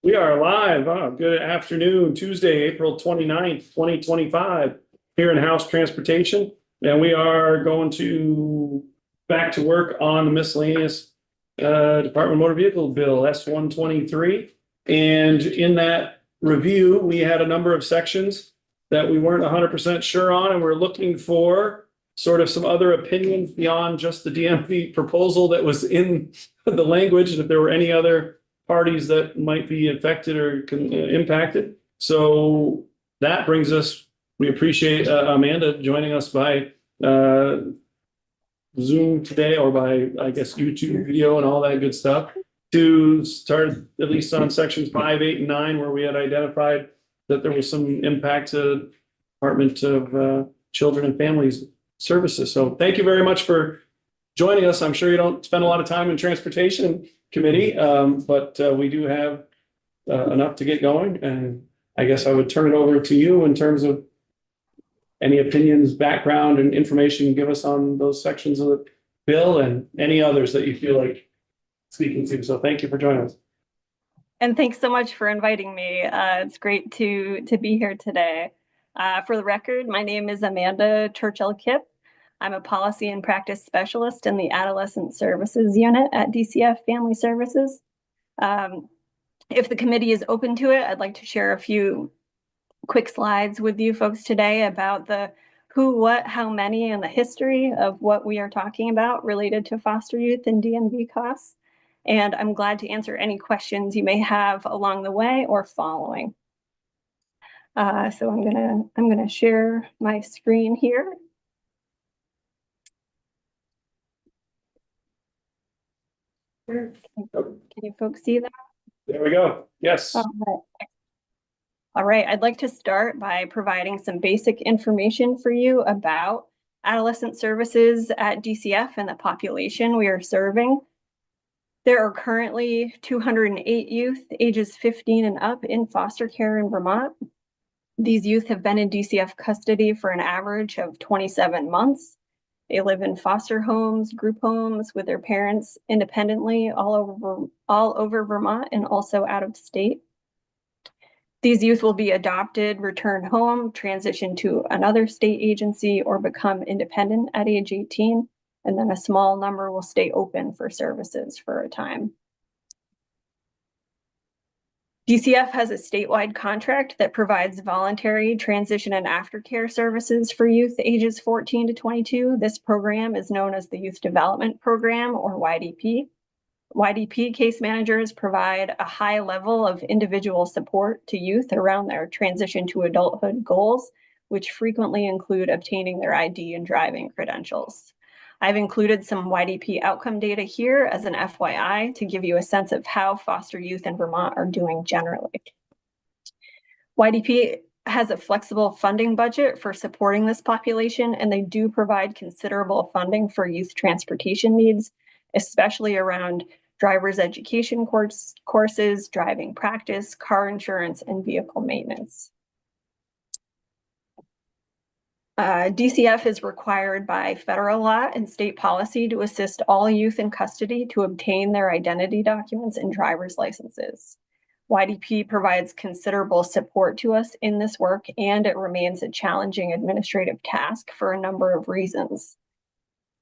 We are live. Good afternoon, Tuesday, April 29th, 2025, here in House Transportation. And we are going to back to work on the miscellaneous Department of Motor Vehicle Bill S-123. And in that review, we had a number of sections that we weren't 100% sure on, and we're looking for sort of some other opinions beyond just the DMV proposal that was in the language, and if there were any other parties that might be affected or impacted. So that brings us, we appreciate Amanda joining us by Zoom today, or by, I guess, YouTube video and all that good stuff, to start at least on sections 5, 8, and 9, where we had identified that there was some impact to Department of Children and Families Services. So thank you very much for joining us. I'm sure you don't spend a lot of time in transportation committee, but we do have enough to get going. And I guess I would turn it over to you in terms of any opinions, background, and information you give us on those sections of the bill and any others that you feel like speaking to. So thank you for joining us. And thanks so much for inviting me. It's great to be here today. For the record, my name is Amanda Churchill-Kipp. I'm a policy and practice specialist in the Adolescent Services Unit at DCF Family Services. If the committee is open to it, I'd like to share a few quick slides with you folks today about the who, what, how many, and the history of what we are talking about related to foster youth and DMV costs. And I'm glad to answer any questions you may have along the way or following. So I'm gonna share my screen here. Can you folks see that? There we go. Yes. All right. I'd like to start by providing some basic information for you about adolescent services at DCF and the population we are serving. There are currently 208 youth ages 15 and up in foster care in Vermont. These youth have been in DCF custody for an average of 27 months. They live in foster homes, group homes with their parents independently all over Vermont and also out of state. These youth will be adopted, returned home, transition to another state agency, or become independent at age 18. And then a small number will stay open for services for a time. DCF has a statewide contract that provides voluntary transition and aftercare services for youth ages 14 to 22. This program is known as the Youth Development Program, or YDP. YDP case managers provide a high level of individual support to youth around their transition to adulthood goals, which frequently include obtaining their ID and driving credentials. I've included some YDP outcome data here as an FYI to give you a sense of how foster youth in Vermont are doing generally. YDP has a flexible funding budget for supporting this population, and they do provide considerable funding for youth transportation needs, especially around driver's education courses, driving practice, car insurance, and vehicle maintenance. DCF is required by federal law and state policy to assist all youth in custody to obtain their identity documents and driver's licenses. YDP provides considerable support to us in this work, and it remains a challenging administrative task for a number of reasons.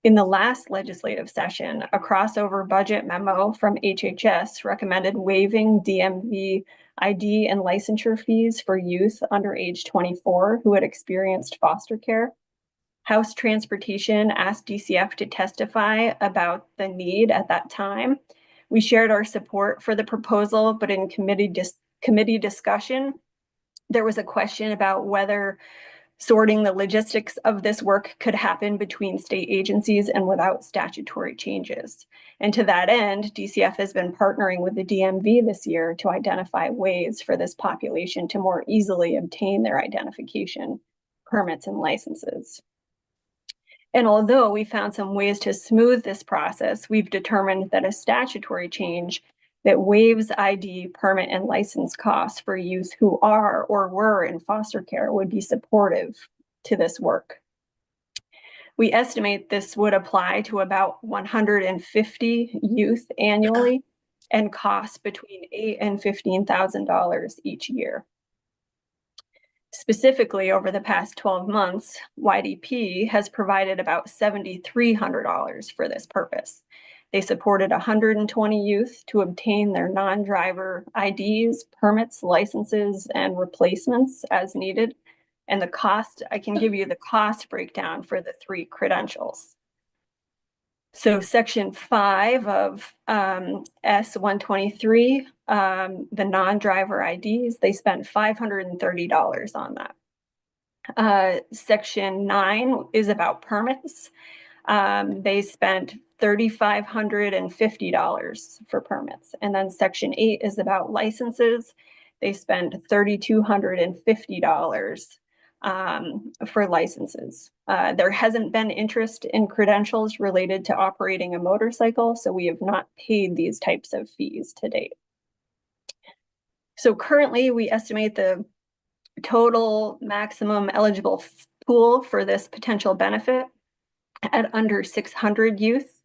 In the last legislative session, a crossover budget memo from HHS recommended waiving DMV ID and licensure fees for youth under age 24 who had experienced foster care. House Transportation asked DCF to testify about the need at that time. We shared our support for the proposal, but in committee discussion, there was a question about whether sorting the logistics of this work could happen between state agencies and without statutory changes. And to that end, DCF has been partnering with the DMV this year to identify ways for this population to more easily obtain their identification permits and licenses. And although we found some ways to smooth this process, we've determined that a statutory change that waives ID, permit, and license costs for youth who are or were in foster care would be supportive to this work. We estimate this would apply to about 150 youth annually, and costs between $8,000 and $15,000 each year. Specifically, over the past 12 months, YDP has provided about $7,300 for this purpose. They supported 120 youth to obtain their non-driver IDs, permits, licenses, and replacements as needed. And the cost, I can give you the cost breakdown for the 3 credentials. So Section 5 of S-123, the non-driver IDs, they spent $530 on that. Section 9 is about permits. They spent $3,550 for permits. And then Section 8 is about licenses. They spent $3,250 for licenses. There hasn't been interest in credentials related to operating a motorcycle, so we have not paid these types of fees to date. So currently, we estimate the total maximum eligible pool for this potential benefit at under 600 youth.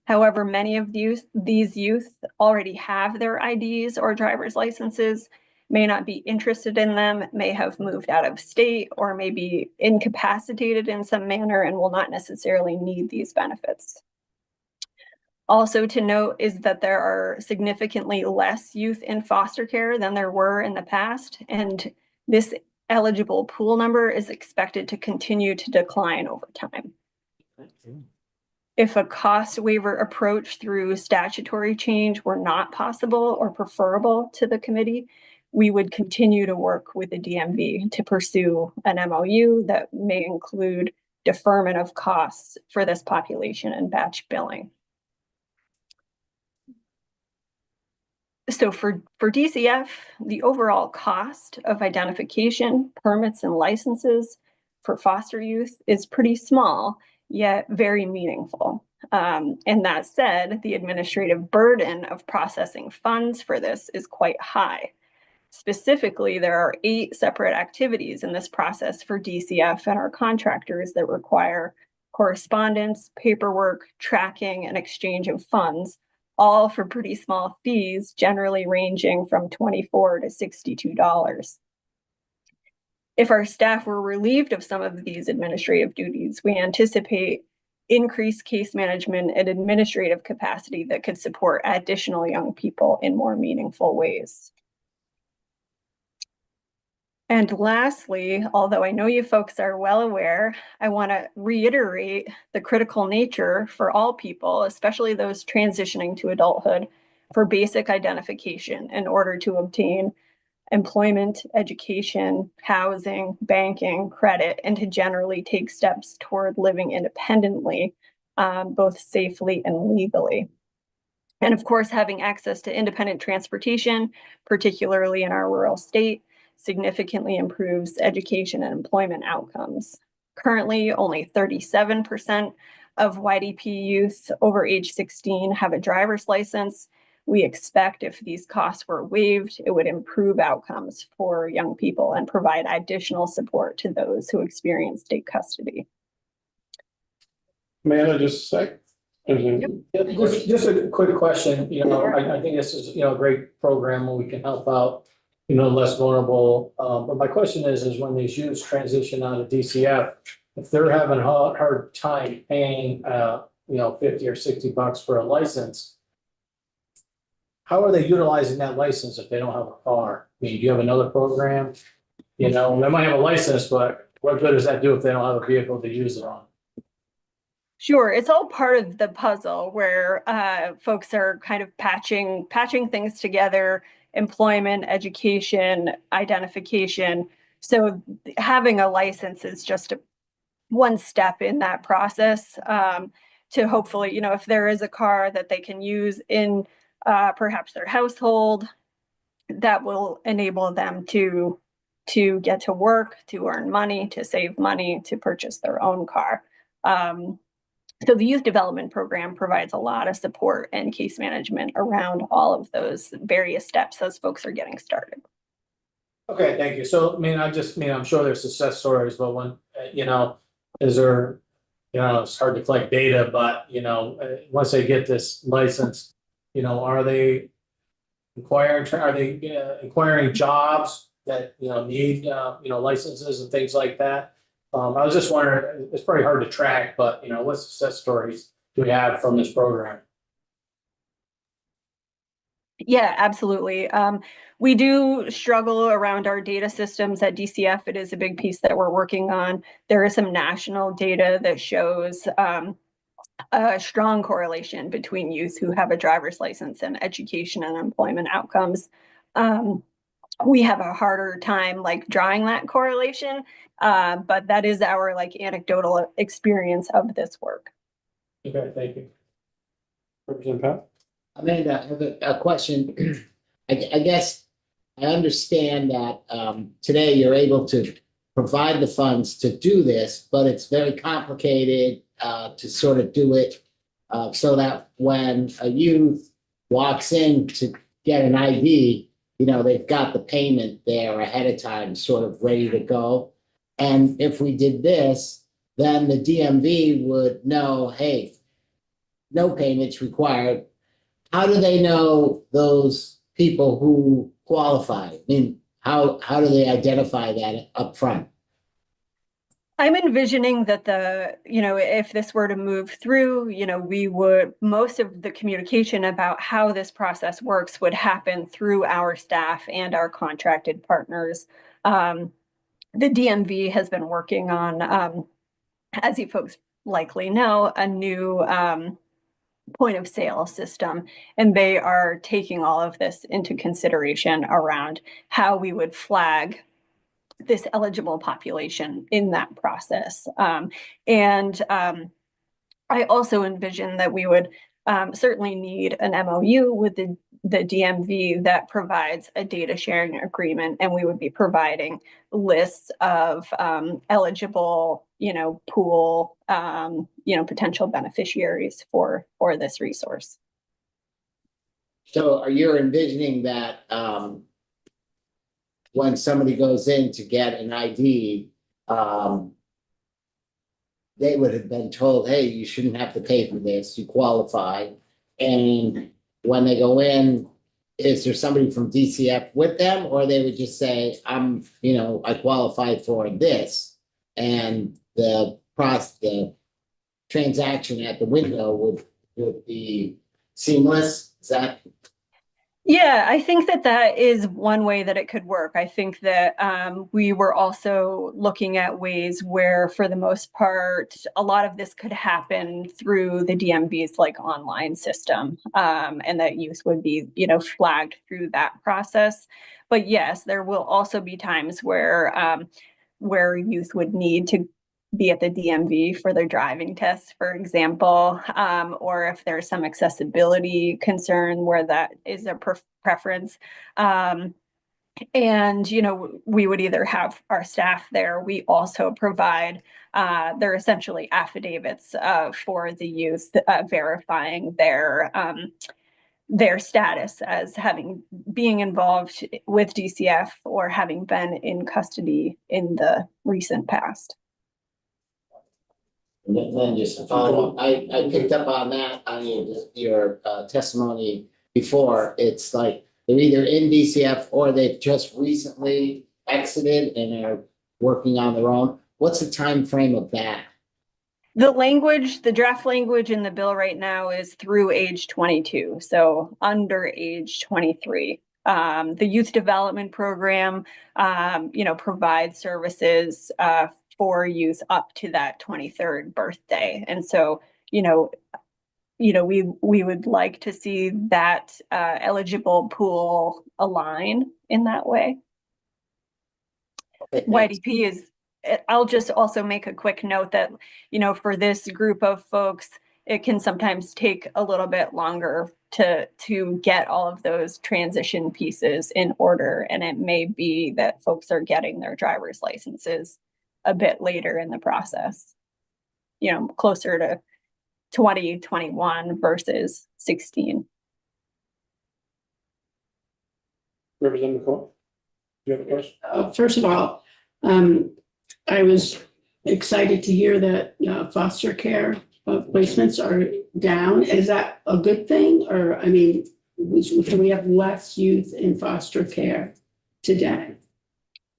However, many of these youth already have their IDs or driver's licenses, may not be interested in them, may have moved out of state, or may be incapacitated in some manner and will not necessarily need these benefits. Also to note is that there are significantly less youth in foster care than there were in the past, and this eligible pool number is expected to continue to decline over time. If a cost waiver approach through statutory change were not possible or preferable to the committee, we would continue to work with the DMV to pursue an MOU that may include deferment of costs for this population and batch billing. So for DCF, the overall cost of identification, permits, and licenses for foster youth is pretty small, yet very meaningful. And that said, the administrative burden of processing funds for this is quite high. Specifically, there are 8 separate activities in this process for DCF and our contractors that require correspondence, paperwork, tracking, and exchange of funds, all for pretty small fees, generally ranging from $24 to $62. If our staff were relieved of some of these administrative duties, we anticipate increased case management and administrative capacity that could support additional young people in more meaningful ways. And lastly, although I know you folks are well aware, I want to reiterate the critical nature for all people, especially those transitioning to adulthood, for basic identification in order to obtain employment, education, housing, banking, credit, and to generally take steps toward living independently, both safely and legally. And of course, having access to independent transportation, particularly in our rural state, significantly improves education and employment outcomes. Currently, only 37% of YDP youth over age 16 have a driver's license. We expect if these costs were waived, it would improve outcomes for young people and provide additional support to those who experience state custody. Amanda, just a sec. Just a quick question, I think this is, a great program where we can help out, less vulnerable. But my question is when these youths transition out of DCF, if they're having a hard time paying, 50 or 60 bucks for a license, how are they utilizing that license if they don't have a car? I mean, do you have another program? They might have a license, but what good does that do if they don't have a vehicle to use it on? Sure, it's all part of the puzzle where folks are kind of patching things together, employment, education, identification. So having a license is just one step in that process to hopefully, if there is a car that they can use in perhaps their household, that will enable them to get to work, to earn money, to save money, to purchase their own car. So the Youth Development Program provides a lot of support and case management around all of those various steps as folks are getting started. Okay, thank you. So, I'm sure there's success stories, but when, is there, it's hard to collect data, but, once they get this license, are they are they acquiring jobs that, need, licenses and things like that? I was just wondering, it's pretty hard to track, but, what success stories do we have from this program? Yeah, absolutely. We do struggle around our data systems at DCF. It is a big piece that we're working on. There is some national data that shows a strong correlation between youth who have a driver's license and education and employment outcomes. We have a harder time like drawing that correlation, but that is our like anecdotal experience of this work. Okay, thank you. Representative Pat? Amanda, I have a question. I guess I understand that today you're able to provide the funds to do this, but it's very complicated to sort of do it so that when a youth walks in to get an ID, they've got the payment there ahead of time, sort of ready to go. And if we did this, then the DMV would know, hey, no payments required. How do they know those people who qualify? I mean, how do they identify that up front? I'm envisioning that if this were to move through, most of the communication about how this process works would happen through our staff and our contracted partners. The DMV has been working on, as you folks likely know, a new point of sale system, and they are taking all of this into consideration around how we would flag this eligible population in that process. I also envision that we would certainly need an MOU with the DMV that provides a data sharing agreement, and we would be providing lists of eligible, pool, potential beneficiaries for this resource. So are you envisioning that when somebody goes in to get an ID, they would have been told, hey, you shouldn't have to pay for this, you qualify. And when they go in, is there somebody from DCF with them, or they would just say, I qualified for this, and the transaction at the window would be seamless? Is that? Yeah, I think that is one way that it could work. I think that we were also looking at ways where, for the most part, a lot of this could happen through the DMV's like online system, and that youth would be, flagged through that process. But yes, there will also be times where youth would need to be at the DMV for their driving tests, for example, or if there's some accessibility concern where that is a preference. And, we would either have our staff there. We also provide, they're essentially affidavits for the youth verifying their status as being involved with DCF or having been in custody in the recent past. And then just to follow up, I picked up on that on your testimony before. It's like they're either in DCF or they've just recently exited and are working on their own. What's the time frame of that? The draft language in the bill right now is through age 22, so under age 23. The youth development program, provides services for youth up to that 23rd birthday. And so, we would like to see that eligible pool align in that way. YDP is, I'll just also make a quick note that, for this group of folks, it can sometimes take a little bit longer to get all of those transition pieces in order. And it may be that folks are getting their driver's licenses a bit later in the process, closer to 2021 versus 16. Representative McCall? Do you have a question? First of all, I was excited to hear that foster care placements are down. Is that a good thing? Or, we have less youth in foster care today.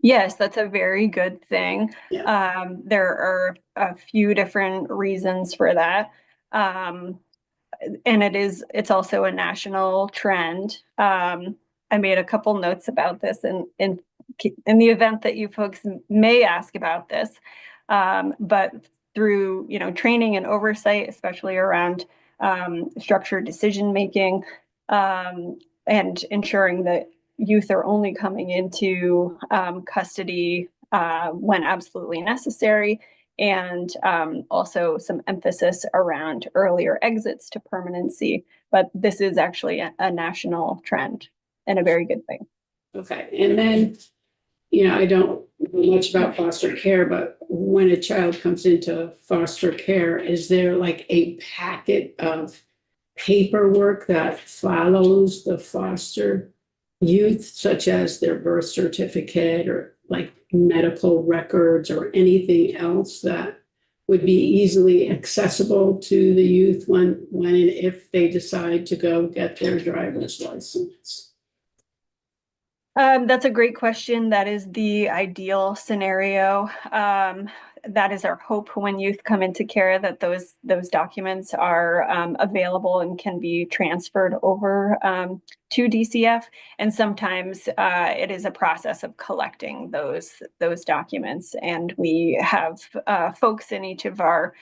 Yes, that's a very good thing. Yeah. There are a few different reasons for that. And it's also a national trend. I made a couple notes about this in the event that you folks may ask about this. But through, training and oversight, especially around structured decision making, and ensuring that youth are only coming into custody when absolutely necessary, and also some emphasis around earlier exits to permanency. But this is actually a national trend and a very good thing. Okay, and then, I don't know much about foster care, but when a child comes into foster care, is there like a packet of paperwork that follows the foster youth, such as their birth certificate or like medical records or anything else that would be easily accessible to the youth when and if they decide to go get their driver's license? That's a great question. That is the ideal scenario. That is our hope when youth come into care, that those documents are available and can be transferred over to DCF. And sometimes it is a process of collecting those documents. And we have folks in each of our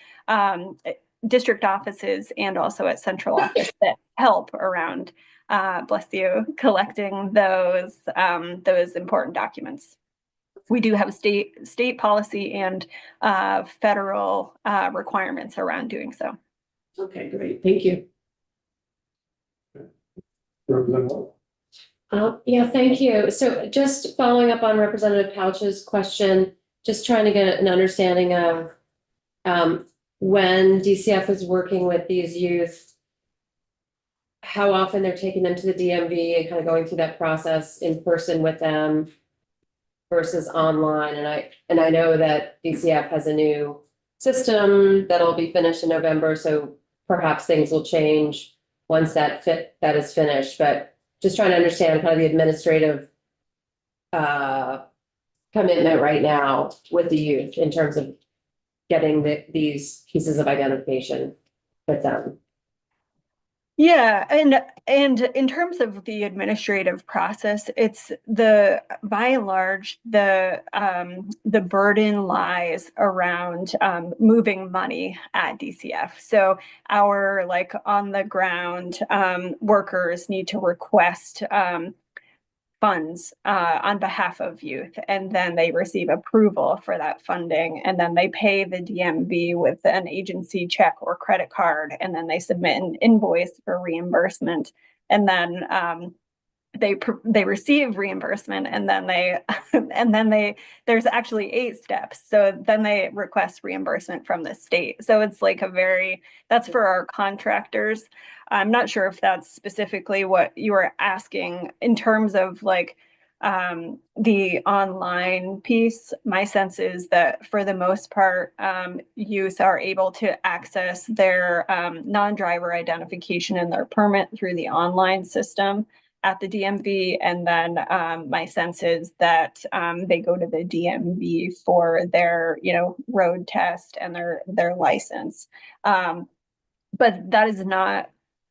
district offices and also at central office that help around bless you, collecting those important documents. We do have state policy and federal requirements around doing so. Okay, great. Thank you. Yeah, thank you. So just following up on Representative Pouch's question, just trying to get an understanding of when DCF is working with these youth, how often they're taking them to the DMV and kind of going through that process in person with them versus online. And I know that DCF has a new system that'll be finished in November, so perhaps things will change once that is finished. But just trying to understand kind of the administrative commitment right now with the youth in terms of getting these pieces of identification with them. Yeah, and in terms of the administrative process, it's by and large the burden lies around moving money at DCF. So our on the ground workers need to request funds on behalf of youth, and then they receive approval for that funding, and then they pay the DMV with an agency check or credit card, and then they submit an invoice for reimbursement, and then they receive reimbursement, and then there's actually 8 steps. So then they request reimbursement from the state. So it's like that's for our contractors. I'm not sure if that's specifically what you were asking in terms of the online piece. My sense is that for the most part, youth are able to access their non-driver identification and their permit through the online system at the DMV. And then my sense is that they go to the DMV for their, road test and their license. But that is not,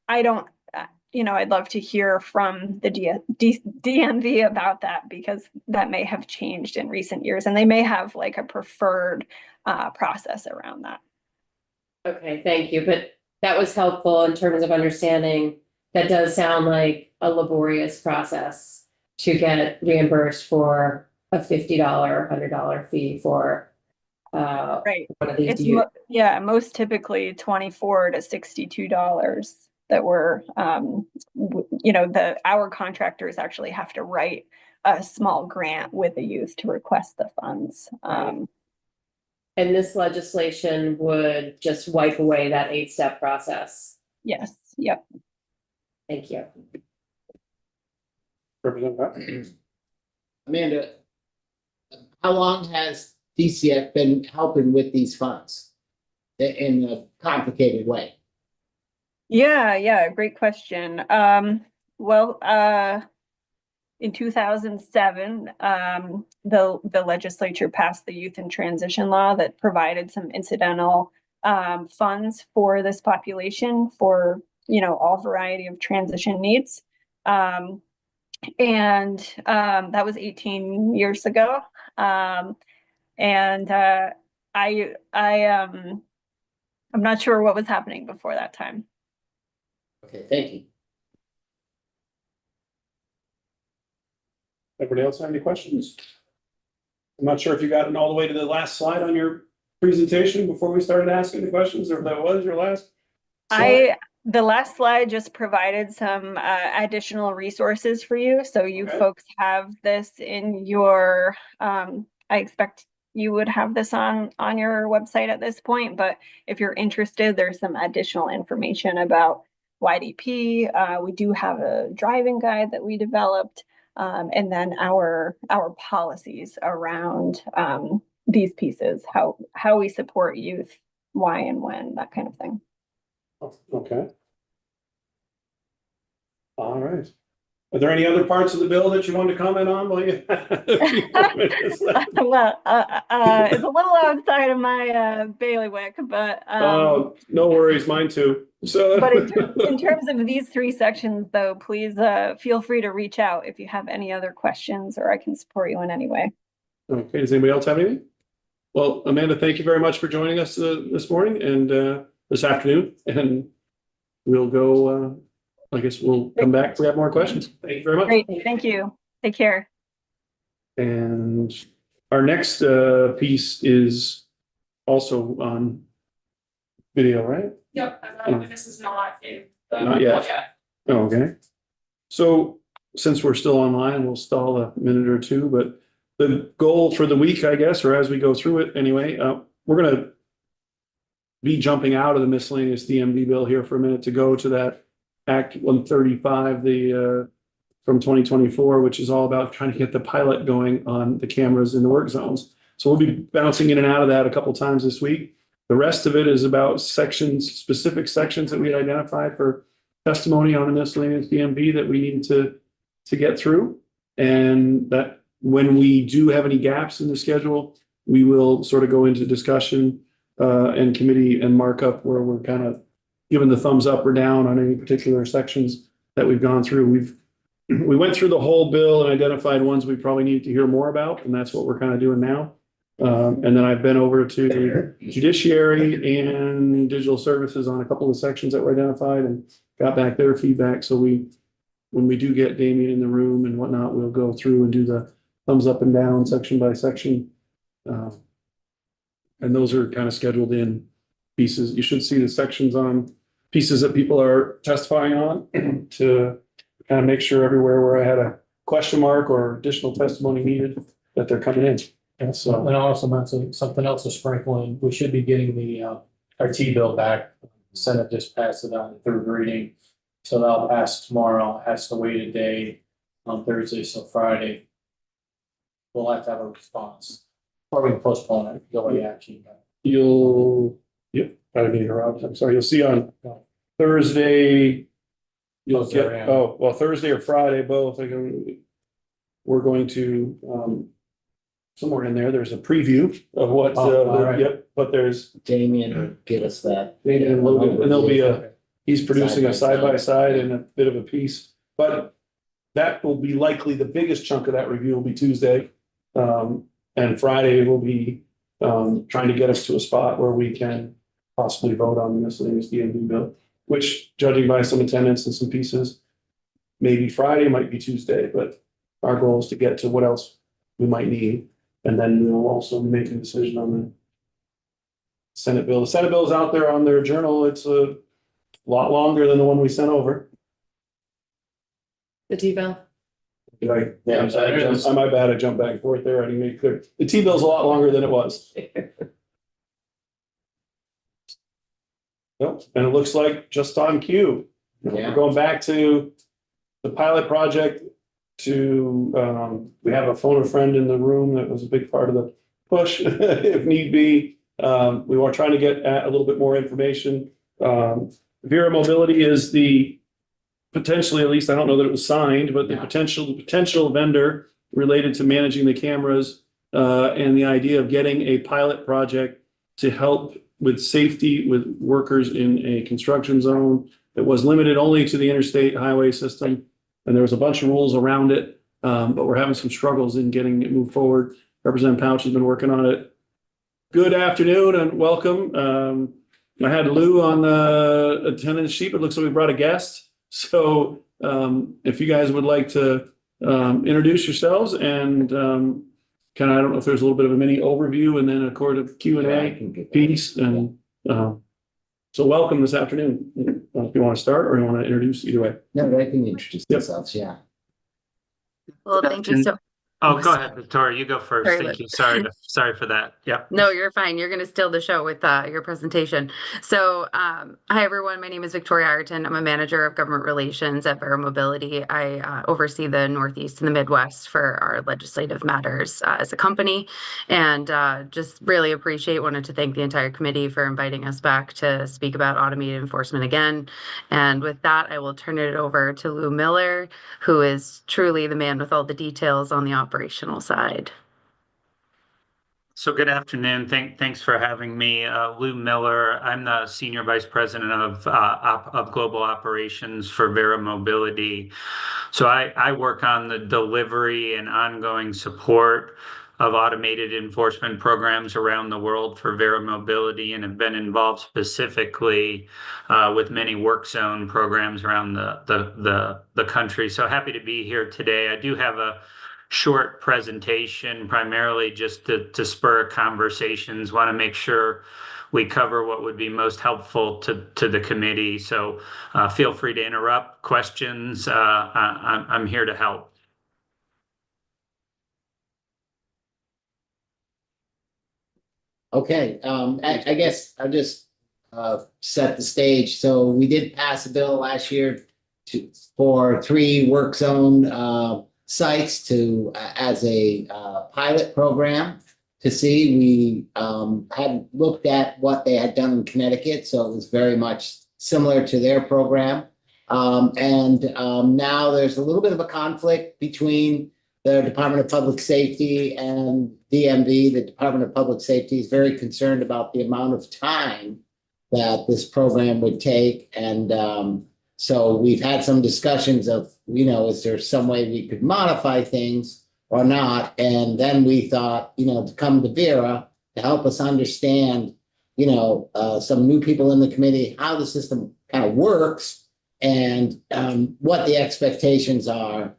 I don't, I'd love to hear from the DMV about that, because that may have changed in recent years, and they may have a preferred process around that. Okay, thank you. But that was helpful in terms of understanding. That does sound like a laborious process to get reimbursed for a $50 or $100 fee for right. One of these It's most typically $24 to $62 that we're our contractors actually have to write a small grant with the youth to request the funds. Right. And this legislation would just wipe away that 8-step process. Yes. Yep. Thank you. Amanda, how long has DCF been helping with these funds in a complicated way? Yeah, great question. Well, in 2007, the legislature passed the Youth in Transition Law that provided some incidental funds for this population for, all variety of transition needs. That was 18 years ago. And I'm not sure what was happening before that time. Okay, thank you. Everybody else have any questions? I'm not sure if you gotten all the way to the last slide on your presentation before we started asking the questions, or if that was your last slide. The last slide just provided some additional resources for you. So you Okay. folks have this in your, I expect you would have this on your website at this point, but if you're interested, there's some additional information about YDP. We do have a driving guide that we developed, and then our policies around these pieces, how we support youth, why and when, that kind of thing. Okay. All right. Are there any other parts of the bill that you want to comment on while you? Well, it's a little outside of my bailiwick, but Oh, no worries, mine too. So. but in terms of these three sections, though, please feel free to reach out if you have any other questions, or I can support you in any way. Okay, does anybody else have anything? Well, Amanda, thank you very much for joining us this morning and this afternoon, and we'll go, I guess we'll come back if we have more questions. Thank you very much. Great, thank you. Take care. And our next piece is also on video, right? Yep, and this is not in the. Not yet. Oh, okay. So since we're still online, we'll stall a minute or two, but the goal for the week, I guess, or as we go through it anyway, we're gonna be jumping out of the miscellaneous DMV bill here for a minute to go to that Act 135, from 2024, which is all about trying to get the pilot going on the cameras in the work zones. So we'll be bouncing in and out of that a couple times this week. The rest of it is about specific sections that we had identified for testimony on the miscellaneous DMV that we need to get through. And that when we do have any gaps in the schedule, we will sort of go into discussion and committee and markup where we're kind of giving the thumbs up or down on any particular sections that we've gone through. We went through the whole bill and identified ones we probably need to hear more about, and that's what we're kind of doing now. And then I've been over to judiciary and digital services on a couple of sections that were identified and got back their feedback. So when we do get Damien in the room and whatnot, we'll go through and do the thumbs up and down section by section. And those are kind of scheduled in pieces. You should see the sections on pieces that people are testifying on to kind of make sure everywhere where I had a question mark or additional testimony needed that they're coming in. And so, and I also mentioned something else to sprinkle in. We should be getting the our T-bill back. The Senate just passed it on the third reading. So that'll pass tomorrow. It has to wait a day on Thursday, so Friday. We'll have to have a response. Or we can postpone it, go away action. I didn't interrupt. I'm sorry. You'll see on Thursday. You'll Oh, sorry, get, yeah. Thursday or Friday, both. We're going to, somewhere in there's a preview of what, Oh, all right. yep, but there's, Damien will give us that. and there'll be he's producing a Side side by by side. side and a bit of a piece, but that will be likely the biggest chunk of that review will be Tuesday. And Friday will be, trying to get us to a spot where we can possibly vote on the miscellaneous DMV bill, which judging by some attendance and some pieces, maybe Friday, might be Tuesday, but our goal is to get to what else we might need. And then we'll also be making a decision on the Senate bill. The Senate bill is out there on their journal. It's a lot longer than the one we sent over. The T-bill. Right. Yeah, My bad. I jumped back and forth there. I didn't make it clear. The T-bill's a lot longer than it was. Nope, and it looks like just on cue. Yeah. We're going back to the pilot project to, we have a phone a friend in the room that was a big part of the push, if need be. We were trying to get a little bit more information. Vera Mobility is the potentially, at least I don't know that it was signed, but the Yeah. potential vendor related to managing the cameras, and the idea of getting a pilot project to help with safety with workers in a construction zone that was limited only to the interstate highway system. And there was a bunch of rules around it, but we're having some struggles in getting it moved forward. Representative Pouch has been working on it. Good afternoon and welcome. I had Lou on the attendance sheet, but it looks like we brought a guest. So if you guys would like to introduce yourselves and kind of, I don't know if there's a little bit of a mini overview and then a quarter of Q and Yeah, I A can get that. piece. And so welcome this afternoon. If you want to start or you want to introduce, either way. No, they can introduce Yep. themselves, yeah. Well, thank you so. Oh, go ahead, Victoria, you go first. Sorry, Thank Liz. you. Sorry for that. Yep. No, you're fine. You're going to steal the show with your presentation. So, hi everyone. My name is Victoria Ireton. I'm a manager of government relations at Vera Mobility. I oversee the Northeast and the Midwest for our legislative matters as a company, and just really wanted to thank the entire committee for inviting us back to speak about automated enforcement again. And with that, I will turn it over to Lou Miller, who is truly the man with all the details on the operational side. So good afternoon. Thanks for having me. Lou Miller. I'm the Senior Vice President of Global Operations for Vera Mobility. So I work on the delivery and ongoing support of automated enforcement programs around the world for Vera Mobility and have been involved specifically with many work zone programs around the country. So happy to be here today. I do have a short presentation, primarily just to spur conversations. Want to make sure we cover what would be most helpful to the committee. So feel free to interrupt questions. I'm here to help. Okay, I guess I'll just set the stage. So we did pass a bill last year for 3 work zone sites to as a pilot program to see. We had looked at what they had done in Connecticut, so it was very much similar to their program. Now there's a little bit of a conflict between the Department of Public Safety and DMV. The Department of Public Safety is very concerned about the amount of time that this program would take. And so we've had some discussions of, is there some way we could modify things or not? And then we thought, to come to Vera to help us understand, some new people in the committee, how the system kind of works and what the expectations are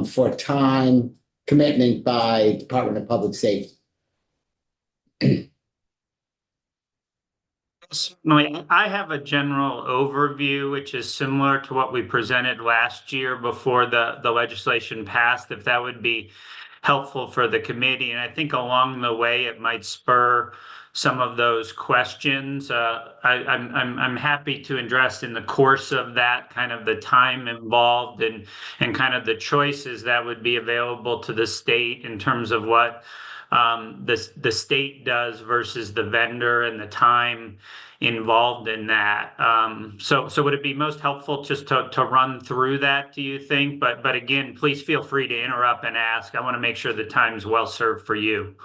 for time commitment by Department of Public Safety. Certainly, I have a general overview, which is similar to what we presented last year before the legislation passed, if that would be helpful for the committee. And I think along the way, it might spur some of those questions. I'm happy to address in the course of that kind of the time involved and kind of the choices that would be available to the state in terms of what the state does versus the vendor and the time involved in that. So would it be most helpful just to run through that, do you think? But again, please feel free to interrupt and ask. I want to make sure the time's well served for you.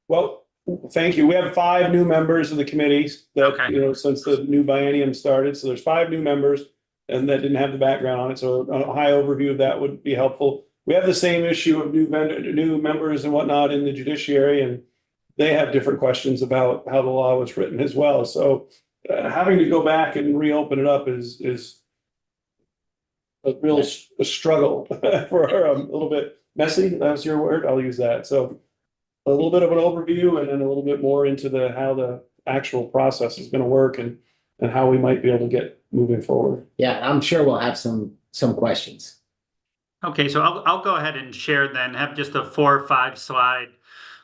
Well, thank you. We have 5 new members of the committees that, Okay. Since the new biennium started. So there's 5 new members and that didn't have the background on it. So a high overview of that would be helpful. We have the same issue of new members and whatnot in the judiciary, and they have different questions about how the law was written as well. So having to go back and reopen it up is a real a struggle for a little bit messy. That's your word. I'll use that. So a little bit of an overview and then a little bit more into how the actual process is going to work and how we might be able to get moving forward. Yeah, I'm sure we'll have some questions. Okay, so I'll go ahead and share then, have just a 4 or 5 slide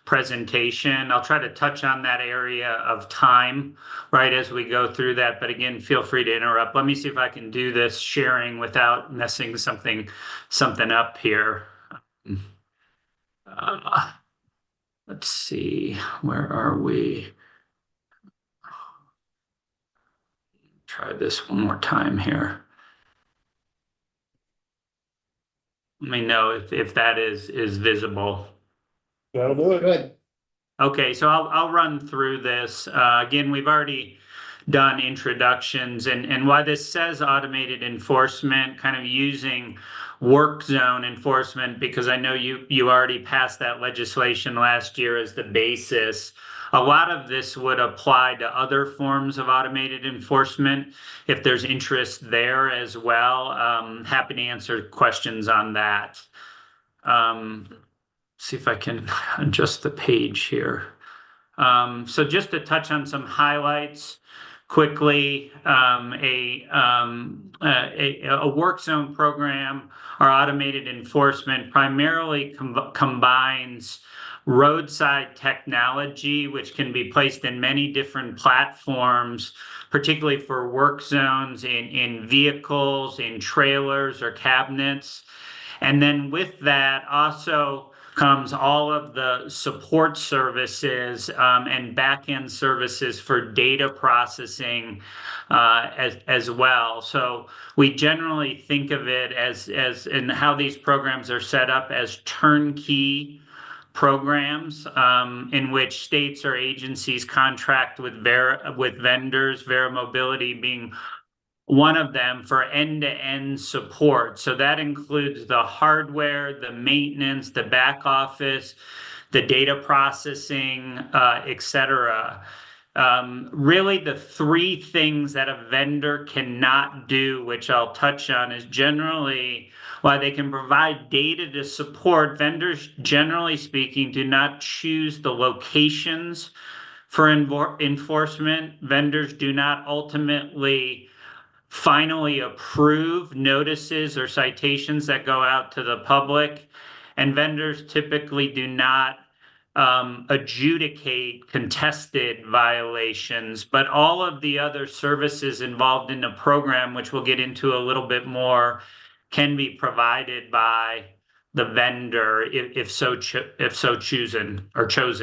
presentation. I'll try to touch on that area of time right as we go through that. But again, feel free to interrupt. Let me see if I can do this sharing without messing something up here. Let's see, where are we? Try this one more time here. let me know if that is visible. That'll do it. Good. Okay, so I'll run through this. Again, we've already done introductions and why this says automated enforcement, kind of using work zone enforcement, because I know you already passed that legislation last year as the basis. A lot of this would apply to other forms of automated enforcement if there's interest there as well. Happy to answer questions on that. See if I can adjust the page here. So just to touch on some highlights quickly, a work zone program or automated enforcement primarily combines roadside technology, which can be placed in many different platforms, particularly for work zones in vehicles, in trailers or cabinets. And then with that also comes all of the support services and back-end services for data processing as well. So we generally think of it as and how these programs are set up as turnkey programs in which states or agencies contract with vendors, Verra Mobility being one of them, for end-to-end support. So that includes the hardware, the maintenance, the back office, the data processing, et cetera. Really, the three things that a vendor cannot do, which I'll touch on, is generally while they can provide data to support, vendors, generally speaking, do not choose the locations for enforcement. Vendors do not ultimately finally approve notices or citations that go out to the public, and vendors typically do not adjudicate contested violations, but all of the other services involved in the program, which we'll get into a little bit more, can be provided by the vendor if so chosen,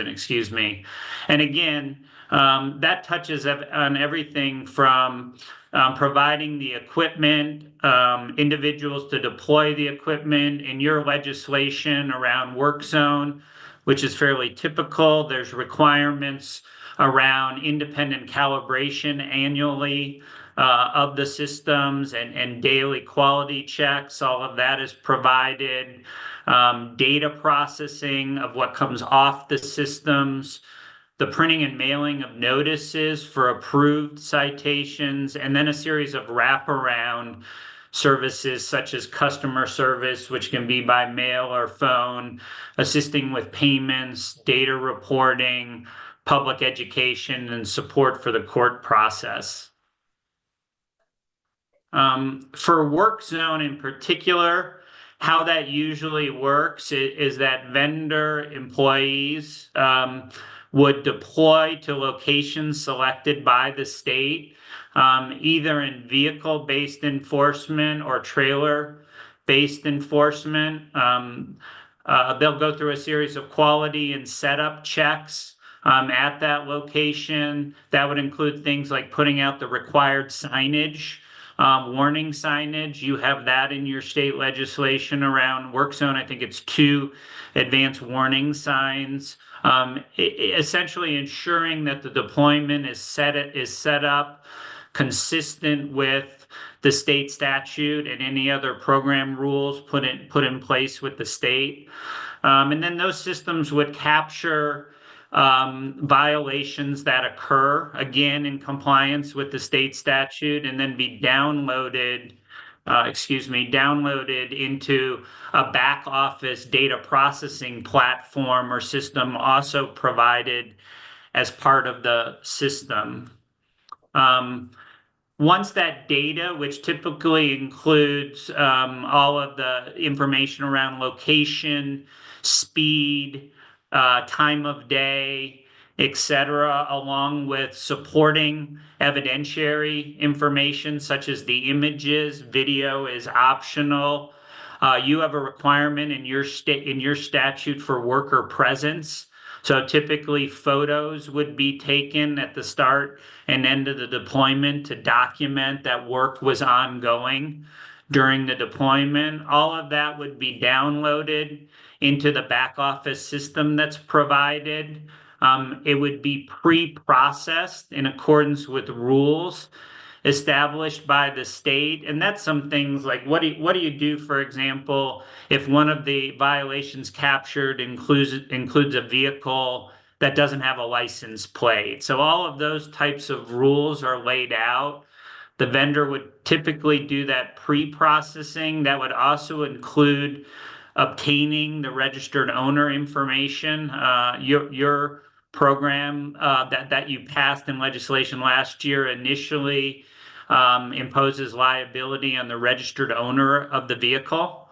excuse me. And again, that touches on everything from providing the equipment, individuals to deploy the equipment. In your legislation around work zone, which is fairly typical, there's requirements around independent calibration annually of the systems and daily quality checks. All of that is provided. Data processing of what comes off the systems, the printing and mailing of notices for approved citations, and then a series of wraparound services such as customer service, which can be by mail or phone, assisting with payments, data reporting, public education, and support for the court process. For work zone in particular, how that usually works is that vendor employees would deploy to locations selected by the state, either in vehicle-based enforcement or trailer-based enforcement. They'll go through a series of quality and setup checks at that location. That would include things like putting out the required signage, warning signage. You have that in your state legislation around work zone. I think it's 2 advanced warning signs. Essentially ensuring that the deployment is set up consistent with the state statute and any other program rules put in place with the state. And then those systems would capture violations that occur, again, in compliance with the state statute, and then be downloaded into a back office data processing platform or system also provided as part of the system. Once that data, which typically includes all of the information around location, speed, time of day, etc., along with supporting evidentiary information such as the images, video is optional. You have a requirement in your statute for worker presence. So typically photos would be taken at the start and end of the deployment to document that work was ongoing. during the deployment. All of that would be downloaded into the back office system that's provided. It would be pre-processed in accordance with rules established by the state. And that's some things like what do you do, for example, if one of the violations captured includes a vehicle that doesn't have a license plate. So all of those types of rules are laid out. The vendor would typically do that pre-processing. That would also include obtaining the registered owner information. Your program that you passed in legislation last year initially imposes liability on the registered owner of the vehicle.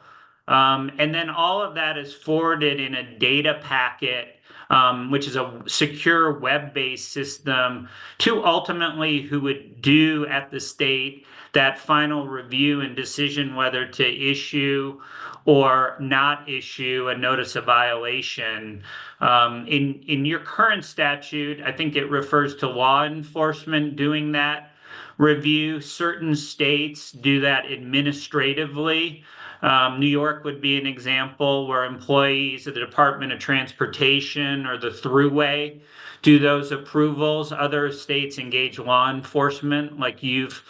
And then all of that is forwarded in a data packet, which is a secure web-based system, to ultimately who would do at the state that final review and decision whether to issue or not issue a notice of violation. In your current statute, I think it refers to law enforcement doing that review. Certain states do that administratively. New York would be an example where employees of the Department of Transportation or the Thruway do those approvals. Other states engage law enforcement like you've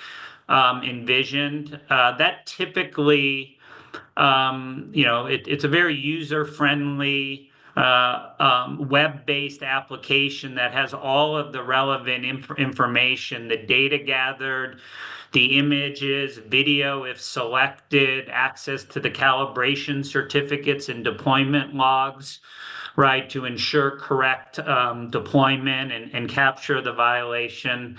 envisioned. That typically, it's a very user-friendly web-based application that has all of the relevant information, the data gathered, the images, video if selected, access to the calibration certificates and deployment logs, right, to ensure correct deployment and capture the violation.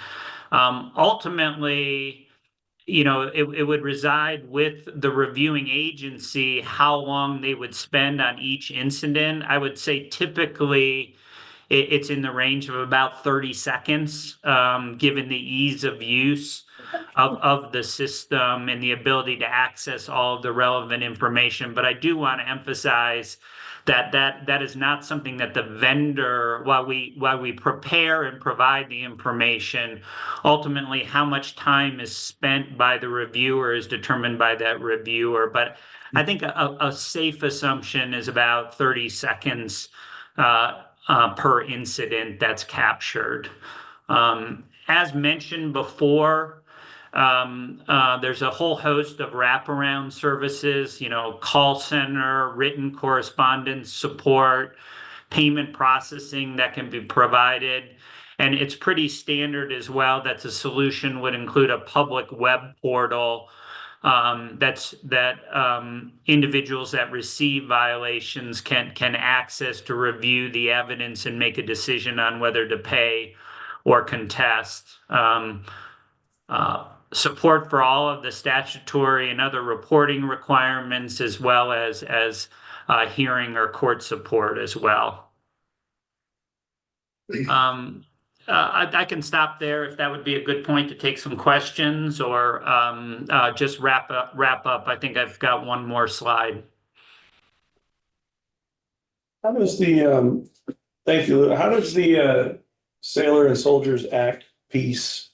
Ultimately, it would reside with the reviewing agency how long they would spend on each incident. I would say typically it's in the range of about 30 seconds, given the ease of use of the system and the ability to access all of the relevant information. But I do want to emphasize that is not something that the vendor, while we prepare and provide the information, ultimately how much time is spent by the reviewer is determined by that reviewer. But I think a safe assumption is about 30 seconds per incident that's captured. As mentioned before, there's a whole host of wraparound services, call center, written correspondence support, payment processing that can be provided. And it's pretty standard as well that the solution would include a public web portal that individuals that receive violations can access to review the evidence and make a decision on whether to pay or contest. Support for all of the statutory and other reporting requirements, as well as hearing or court support as well. I can stop there if that would be a good point to take some questions, or just wrap up. I think I've got one more slide. How does thank you, Lou. How does the Sailor and Soldiers Act piece,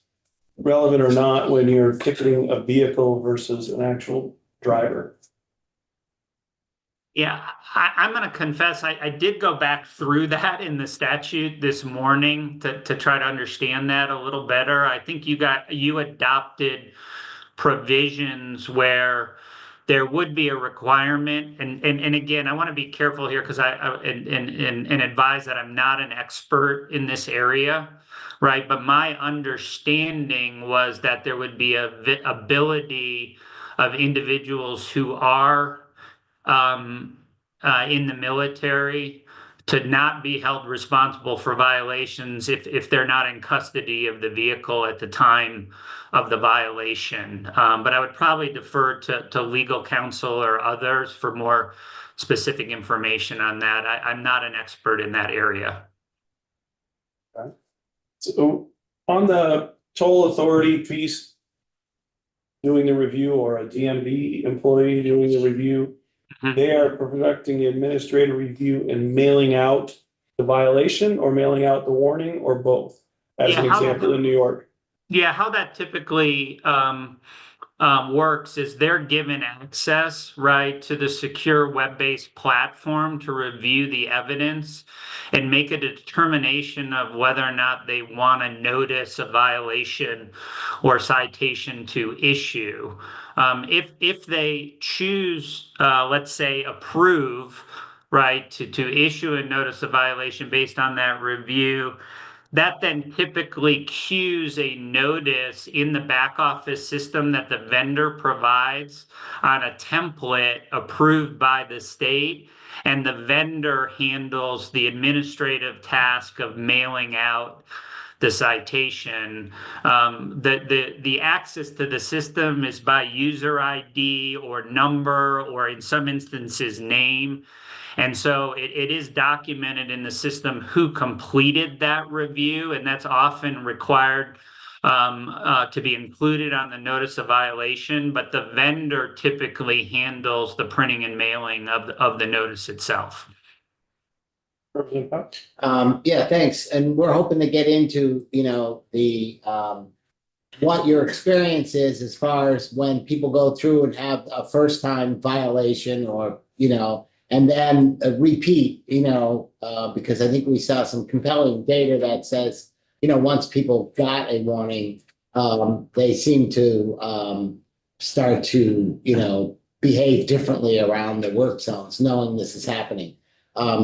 relevant or not, when you're ticketing a vehicle versus an actual driver? Yeah, I'm going to confess, I did go back through that in the statute this morning to try to understand that a little better. I think you adopted provisions where there would be a requirement, and again, I want to be careful here because and advise that I'm not an expert in this area, right? But my understanding was that there would be a ability of individuals who are in the military to not be held responsible for violations if they're not in custody of the vehicle at the time of the violation. But I would probably defer to legal counsel or others for more specific information on that. I'm not an expert in that area. Okay. So on the toll authority piece, doing the review, or a DMV employee doing the review, they are conducting the administrative review and mailing out the violation, or mailing out the warning, or both, as an example in New York. Yeah, how that typically works is they're given access, right, to the secure web-based platform to review the evidence and make a determination of whether or not they want to notice a violation or citation to issue. If they choose, let's say, approve, right, to issue a notice of violation based on that review, that then typically queues a notice in the back office system that the vendor provides on a template approved by the state. And the vendor handles the administrative task of mailing out the citation. The access to the system is by user ID or number, or in some instances, name. And so it is documented in the system who completed that review, and that's often required to be included on the notice of violation, but the vendor typically handles the printing and mailing of the notice itself. Yeah, thanks. And we're hoping to get into, the, what your experience is as far as when people go through and have a first time violation or, and then a repeat, because I think we saw some compelling data that says, once people got a warning, they seem to start to, behave differently around the work zones, knowing this is happening.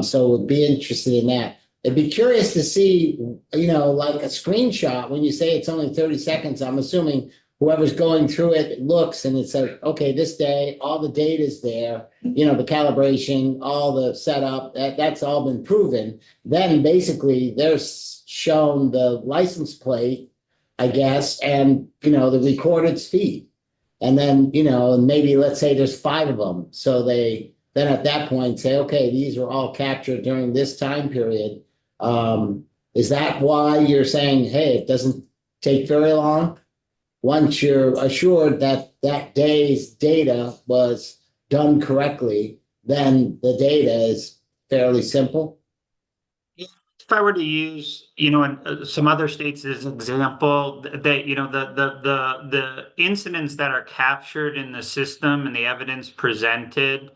So would be interested in that. I'd be curious to see, like a screenshot when you say it's only 30 seconds. I'm assuming whoever's going through it looks and it says, okay, this day, all the data's there, the calibration, all the setup, that's all been proven. Then basically there's shown the license plate, I guess, and, the recorded speed. And then, maybe let's say there's 5 of them. So they then at that point say, okay, these were all captured during this time period. Is that why you're saying, hey, it doesn't take very long? Once you're assured that that day's data was done correctly, then the data is fairly simple. If I were to use, in some other states as an example, that the incidents that are captured in the system and the evidence presented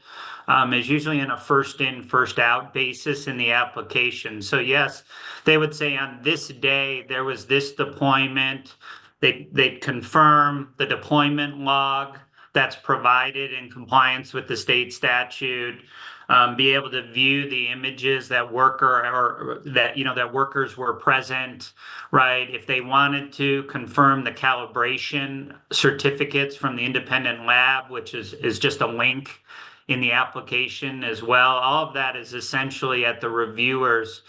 is usually in a first in, first out basis in the application. So yes, they would say on this day there was this deployment. They'd confirm the deployment log that's provided in compliance with the state statute. Be able to view the images that that workers were present, right? If they wanted to confirm the calibration certificates from the independent lab, which is just a link in the application as well, all of that is essentially at the reviewer's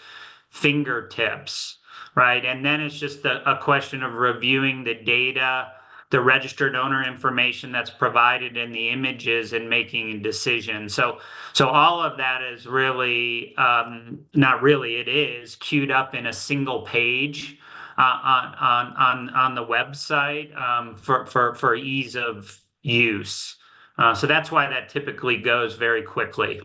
fingertips, right? And then it's just a question of reviewing the data, the registered owner information that's provided in the images, and making a decision. So all of that is really, not really, it is queued up in a single page on the website for ease of use. So that's why that typically goes very quickly.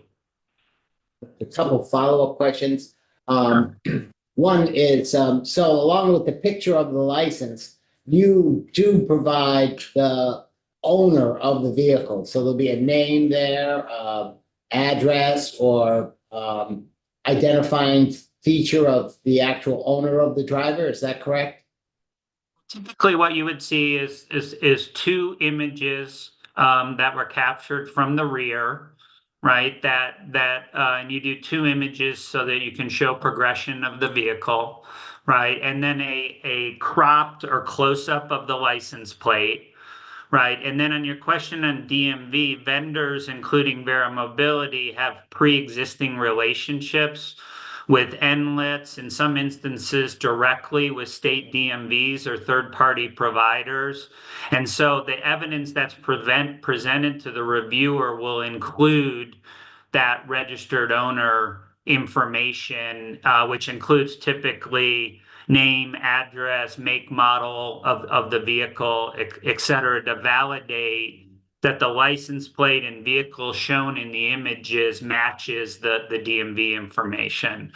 A couple follow-up questions. One is, so along with the picture of the license, you do provide the owner of the vehicle. So there'll be a name there, address, or identifying feature of the actual owner of the driver. Is that correct? Typically what you would see is 2 images that were captured from the rear, right? And you do 2 images so that you can show progression of the vehicle, right? And then a cropped or close-up of the license plate, right? And then on your question on DMV, vendors, including Verra Mobility, have pre-existing relationships with NLITs, in some instances directly with state DMVs or third-party providers. And so the evidence that's presented to the reviewer will include that registered owner information, which includes typically name, address, make, model of the vehicle, et cetera, to validate that the license plate and vehicle shown in the images matches the DMV information.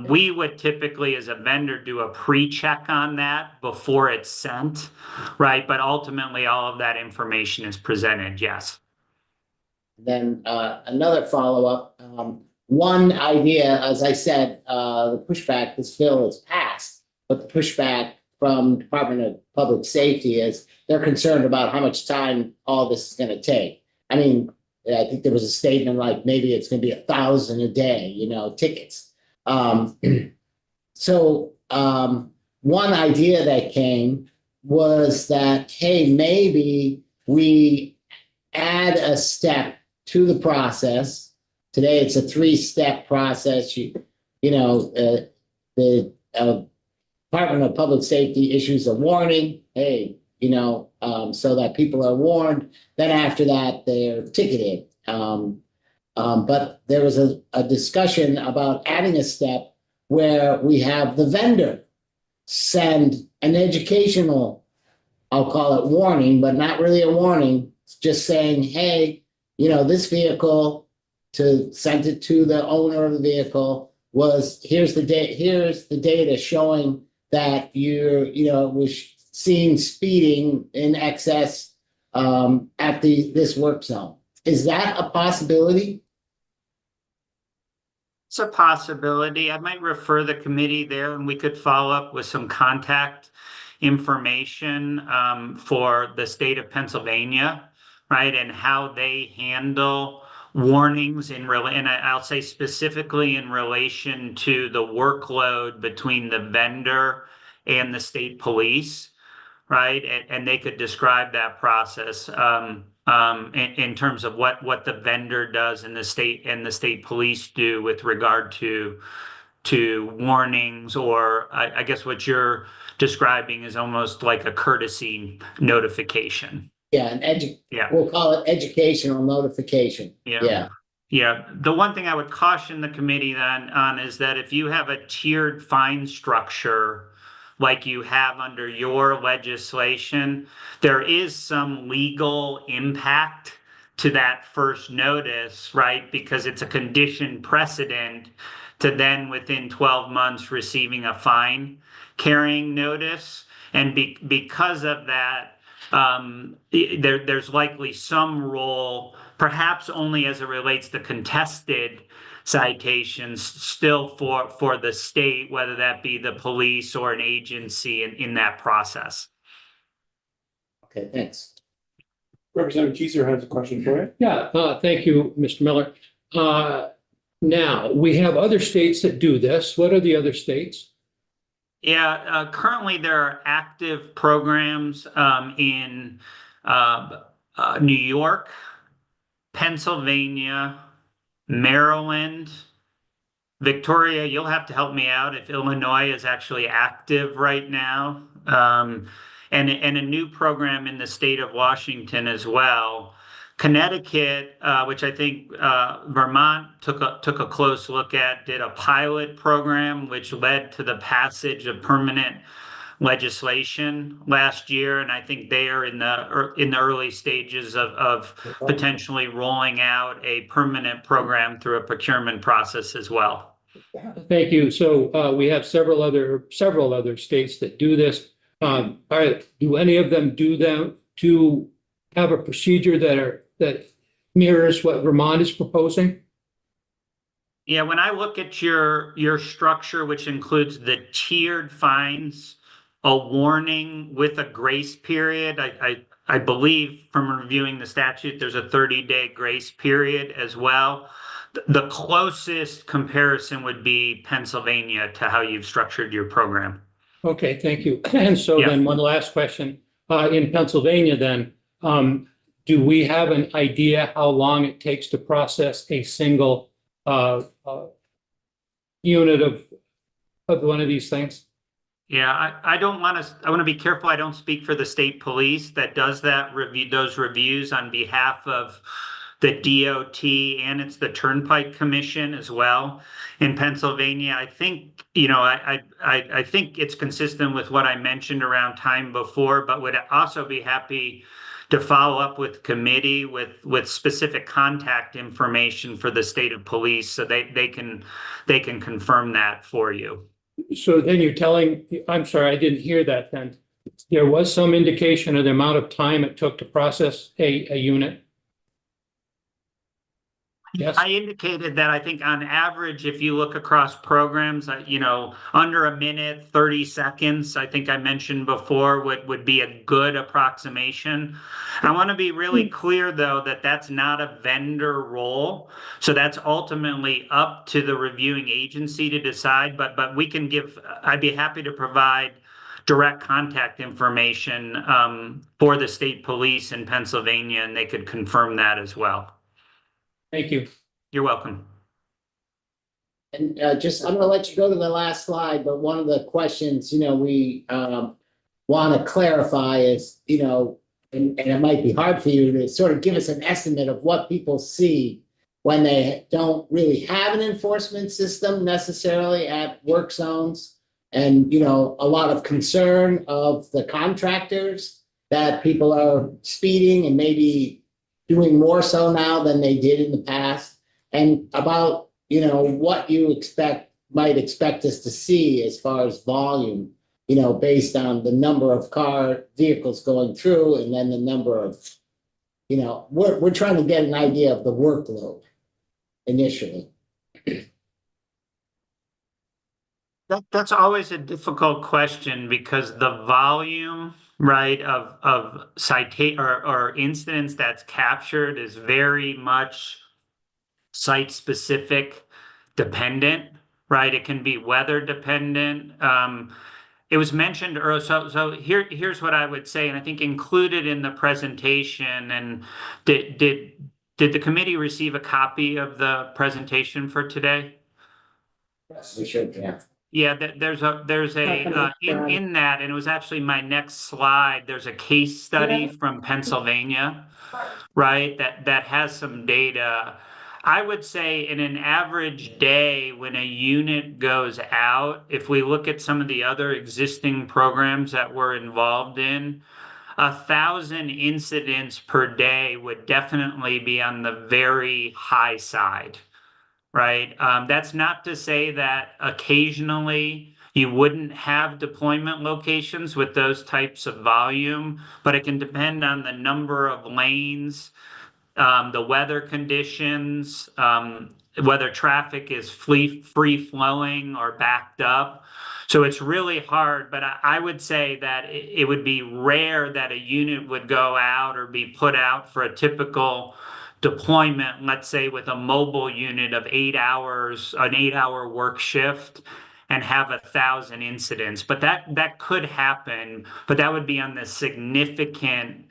We would typically, as a vendor, do a pre-check on that before it's sent, right? But ultimately, all of that information is presented, yes. Then another follow-up. One idea, as I said, the pushback, this bill is passed, but the pushback from Department of Public Safety is they're concerned about how much time all this is going to take. I mean, I think there was a statement like maybe it's going to be 1,000 a day, tickets. So one idea that came was that, hey, maybe we add a step to the process. Today, it's a 3-step process. The Department of Public Safety issues a warning, hey, so that people are warned. Then after that, they're ticketed. But there was a discussion about adding a step where we have the vendor send an educational, I'll call it warning, but not really a warning, just saying, hey, this vehicle, to send it to the owner of the vehicle, here's the data showing that was seen speeding in excess at this work zone. Is that a possibility? It's a possibility. I might refer the committee there, and we could follow up with some contact information for the state of Pennsylvania, right, and how they handle warnings and I'll say specifically in relation to the workload between the vendor and the state police, right? And they could describe that process in terms of what the vendor does and the state police do with regard to warnings, or I guess what you're describing is almost like a courtesy notification. Yeah, we'll call it educational notification. Yeah. The one thing I would caution the committee then on is that if you have a tiered fine structure like you have under your legislation, there is some legal impact to that first notice, right? Because it's a condition precedent to then within 12 months receiving a fine carrying notice. And because of that, there's likely some role, perhaps only as it relates to contested citations, still for the state, whether that be the police or an agency in that process. Okay, thanks. Representative Keiser has a question for you. Yeah, thank you, Mr. Miller. Now, we have other states that do this. What are the other states? Yeah, currently there are active programs in New York, Pennsylvania, Maryland, Victoria. You'll have to help me out if Illinois is actually active right now, and a new program in the state of Washington as well. Connecticut, which I think Vermont took a close look at, did a pilot program which led to the passage of permanent legislation last year, and I think they are in the early stages of potentially rolling out a permanent program through a procurement process as well. Thank you. So we have several other states that do this. Do any of them to have a procedure that mirrors what Vermont is proposing? Yeah, when I look at your structure, which includes the tiered fines, a warning with a grace period, I believe from reviewing the statute, there's a 30-day grace period as well. The closest comparison would be Pennsylvania to how you've structured your program. Okay, thank you. And so then one last question. In Pennsylvania then, do we have an idea how long it takes to process a single unit of one of these things? Yeah, I want to be careful. I don't speak for the state police that does those reviews on behalf of the DOT, and it's the Turnpike Commission as well in Pennsylvania. I think, I think it's consistent with what I mentioned around time before, but would also be happy to follow up with committee with specific contact information for the state of police so they can confirm that for you. So then you're telling, I'm sorry, I didn't hear that then. There was some indication of the amount of time it took to process a unit? Yes. I indicated that I think on average, if you look across programs, under a minute, 30 seconds, I think I mentioned before would be a good approximation. I want to be really clear though, that that's not a vendor role. So that's ultimately up to the reviewing agency to decide, but I'd be happy to provide direct contact information for the state police in Pennsylvania, and they could confirm that as well. Thank you. You're welcome. And I'm gonna let you go to the last slide, but one of the questions, we want to clarify is, and it might be hard for you to sort of give us an estimate of what people see when they don't really have an enforcement system necessarily at work zones. And, a lot of concern of the contractors that people are speeding and maybe doing more so now than they did in the past, and about, what you might expect us to see as far as volume, based on the number of vehicles going through, and then the number of, we're trying to get an idea of the workload initially. That's always a difficult question because the volume, right, of citation or incidents that's captured is very much site specific dependent, right? It can be weather dependent. It was mentioned earlier. So here's what I would say, and I think included in the presentation. And did the committee receive a copy of the presentation for today? Yes, we should, yeah. Yeah, there's in that, and it was actually my next slide. There's a case study from Pennsylvania, right? That has some data. I would say in an average day when a unit goes out, if we look at some of the other existing programs that we're involved in, 1,000 incidents per day would definitely be on the very high side. Right. That's not to say that occasionally you wouldn't have deployment locations with those types of volume, but it can depend on the number of lanes, the weather conditions, whether traffic is free flowing or backed up. So it's really hard, but I would say that it would be rare that a unit would go out or be put out for a typical deployment, let's say with a mobile unit of 8 hours, an 8-hour work shift, and have 1,000 incidents. But that could happen, but that would be on the significant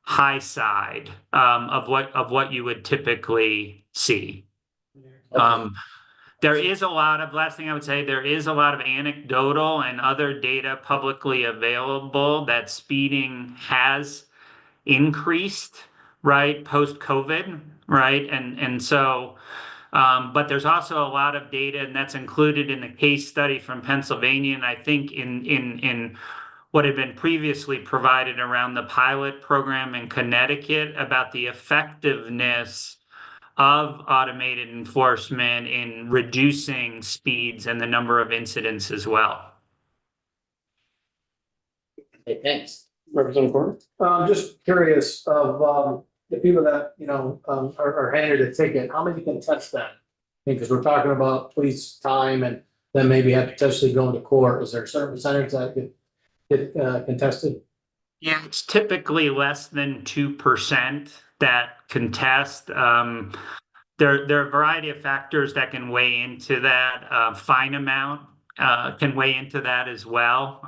high side of what you would typically see. There is a lot of, last thing I would say, there is a lot of anecdotal and other data publicly available that speeding has increased, right, post-COVID, right? And so, but there's also a lot of data, and that's included in the case study from Pennsylvania, and I think in what had been previously provided around the pilot program in Connecticut about the effectiveness of automated enforcement in reducing speeds and the number of incidents as well. Okay, thanks. Representative Gordon? Just curious of, the people that, are handed a ticket, how many can test that? Because we're talking about police time and then maybe have potentially going to court. Is there a certain percentage that could get contested? Yeah, it's typically less than 2% that contest. There are a variety of factors that can weigh into that. Fine amount can weigh into that as well.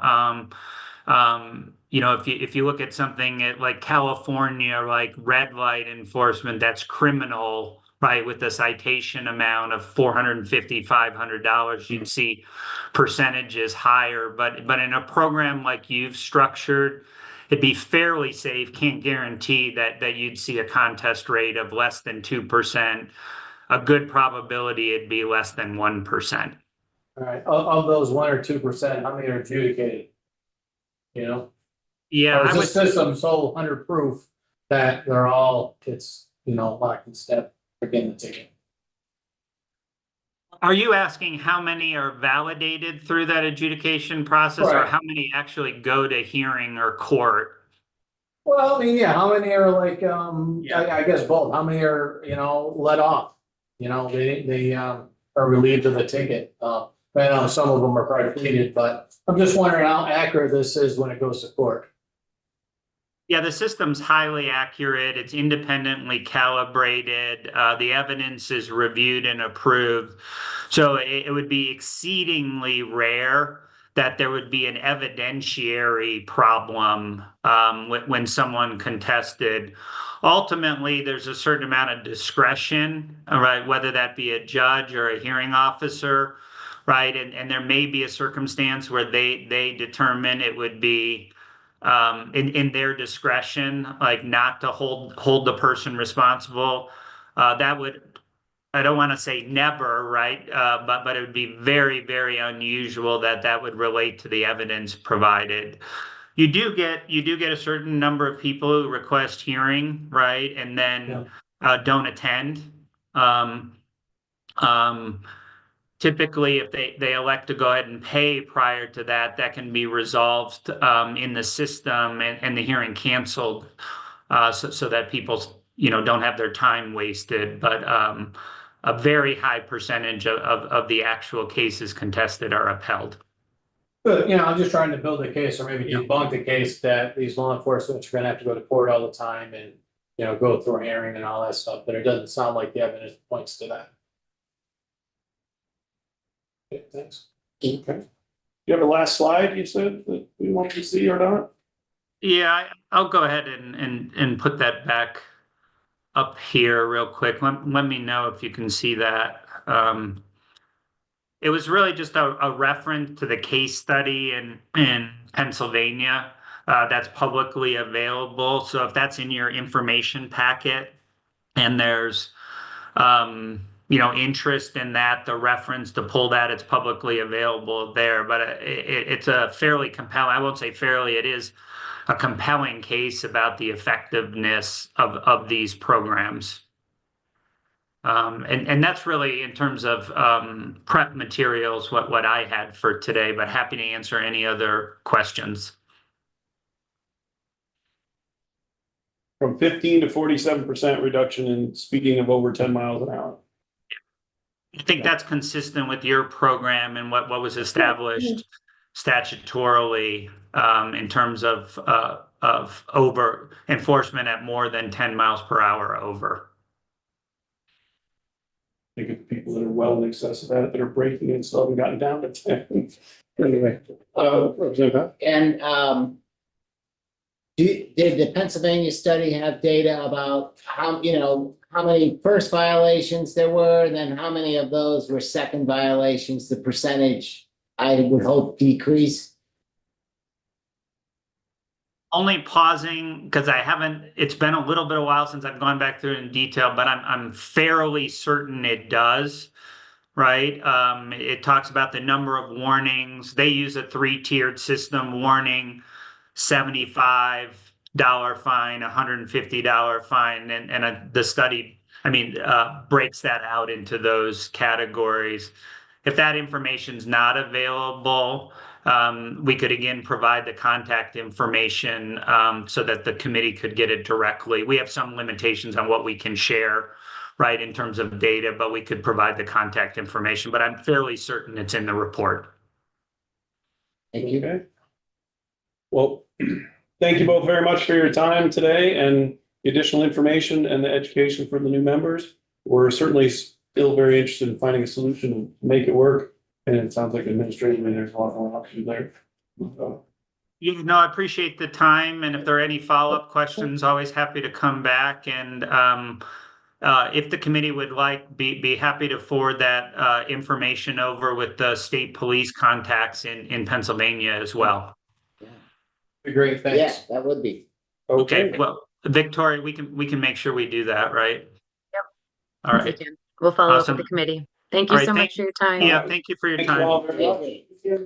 If you look at something like California, like red light enforcement, that's criminal, right? With the citation amount of $450, $500, you'd see percentages higher. But in a program like you've structured, it'd be fairly safe. Can't guarantee that you'd see a contest rate of less than 2%. A good probability it'd be less than 1%. All right, of those 1 or 2%, how many are adjudicated? Yeah, Or is this system so 100 proof that they're all, it's, locked in step for getting the ticket. Are you asking how many are validated through that adjudication process or Right. how many actually go to hearing or court? Well, I mean, yeah, how many are like, Yeah. I guess both, how many are, let off? They are relieved of the ticket, and some of them are probably pleaded, but I'm just wondering how accurate this is when it goes to court. Yeah, the system's highly accurate. It's independently calibrated. The evidence is reviewed and approved. So it would be exceedingly rare that there would be an evidentiary problem when someone contested. Ultimately, there's a certain amount of discretion, right? Whether that be a judge or a hearing officer, right? And there may be a circumstance where they determine it would be in their discretion, like not to hold the person responsible. That would, I don't want to say never, right? But it would be very, very unusual that would relate to the evidence provided. You do get a certain number of people who request hearing, right, and then don't attend. Typically, if they elect to go ahead and pay prior to that, that can be resolved in the system and the hearing canceled, so that people don't have their time wasted. But a very high percentage of the actual cases contested are upheld. But, I'm just trying to build a case or maybe debunk the case that these law enforcement are gonna have to go to court all the time and, go through a hearing and all that stuff, but it doesn't sound like the evidence points to that. Okay, thanks. Okay. You have a last slide you said that we wanted to see or not? Yeah, I'll go ahead and put that back up here real quick. Let me know if you can see that. It was really just a reference to the case study in Pennsylvania that's publicly available. So if that's in your information packet and there's interest in that, the reference to pull that, it's publicly available there. But it's a fairly compelling, I won't say fairly, it is a compelling case about the effectiveness of these programs. And that's really in terms of prep materials, what I had for today, but happy to answer any other questions. From 15 to 47% reduction in speeding of over 10 miles an hour. I think that's consistent with your program and what was established statutorily in terms of over enforcement at more than 10 miles per hour over. I think of people that are well in excess of that are braking and still haven't gotten down to 10. Anyway, Representative. And did the Pennsylvania study have data about how many first violations there were, and then how many of those were second violations? The percentage, I would hope, decrease. Only pausing because it's been a little bit of a while since I've gone back through it in detail, but I'm fairly certain it does, right? It talks about the number of warnings. They use a 3-tiered system: warning, $75 fine, $150 fine, and the study, breaks that out into those categories. If that information's not available, we could again provide the contact information so that the committee could get it directly. We have some limitations on what we can share, right, in terms of data, but we could provide the contact information. But I'm fairly certain it's in the report. Thank you. Okay. Well, thank you both very much for your time today and the additional information and the education for the new members. We're certainly still very interested in finding a solution to make it work. And it sounds like administratively there's a lot more options there. I appreciate the time. And if there are any follow-up questions, always happy to come back. And if the committee would be happy to forward that information over with the state police contacts in Pennsylvania as well. Great, thanks. Yeah, that would be. Okay. Well, Victoria, we can make sure we do that, right? Yep. All right. We'll follow up Awesome. with the committee. Thank you All right, so much for your time. Yeah, thank you for your Thank you time. all very much.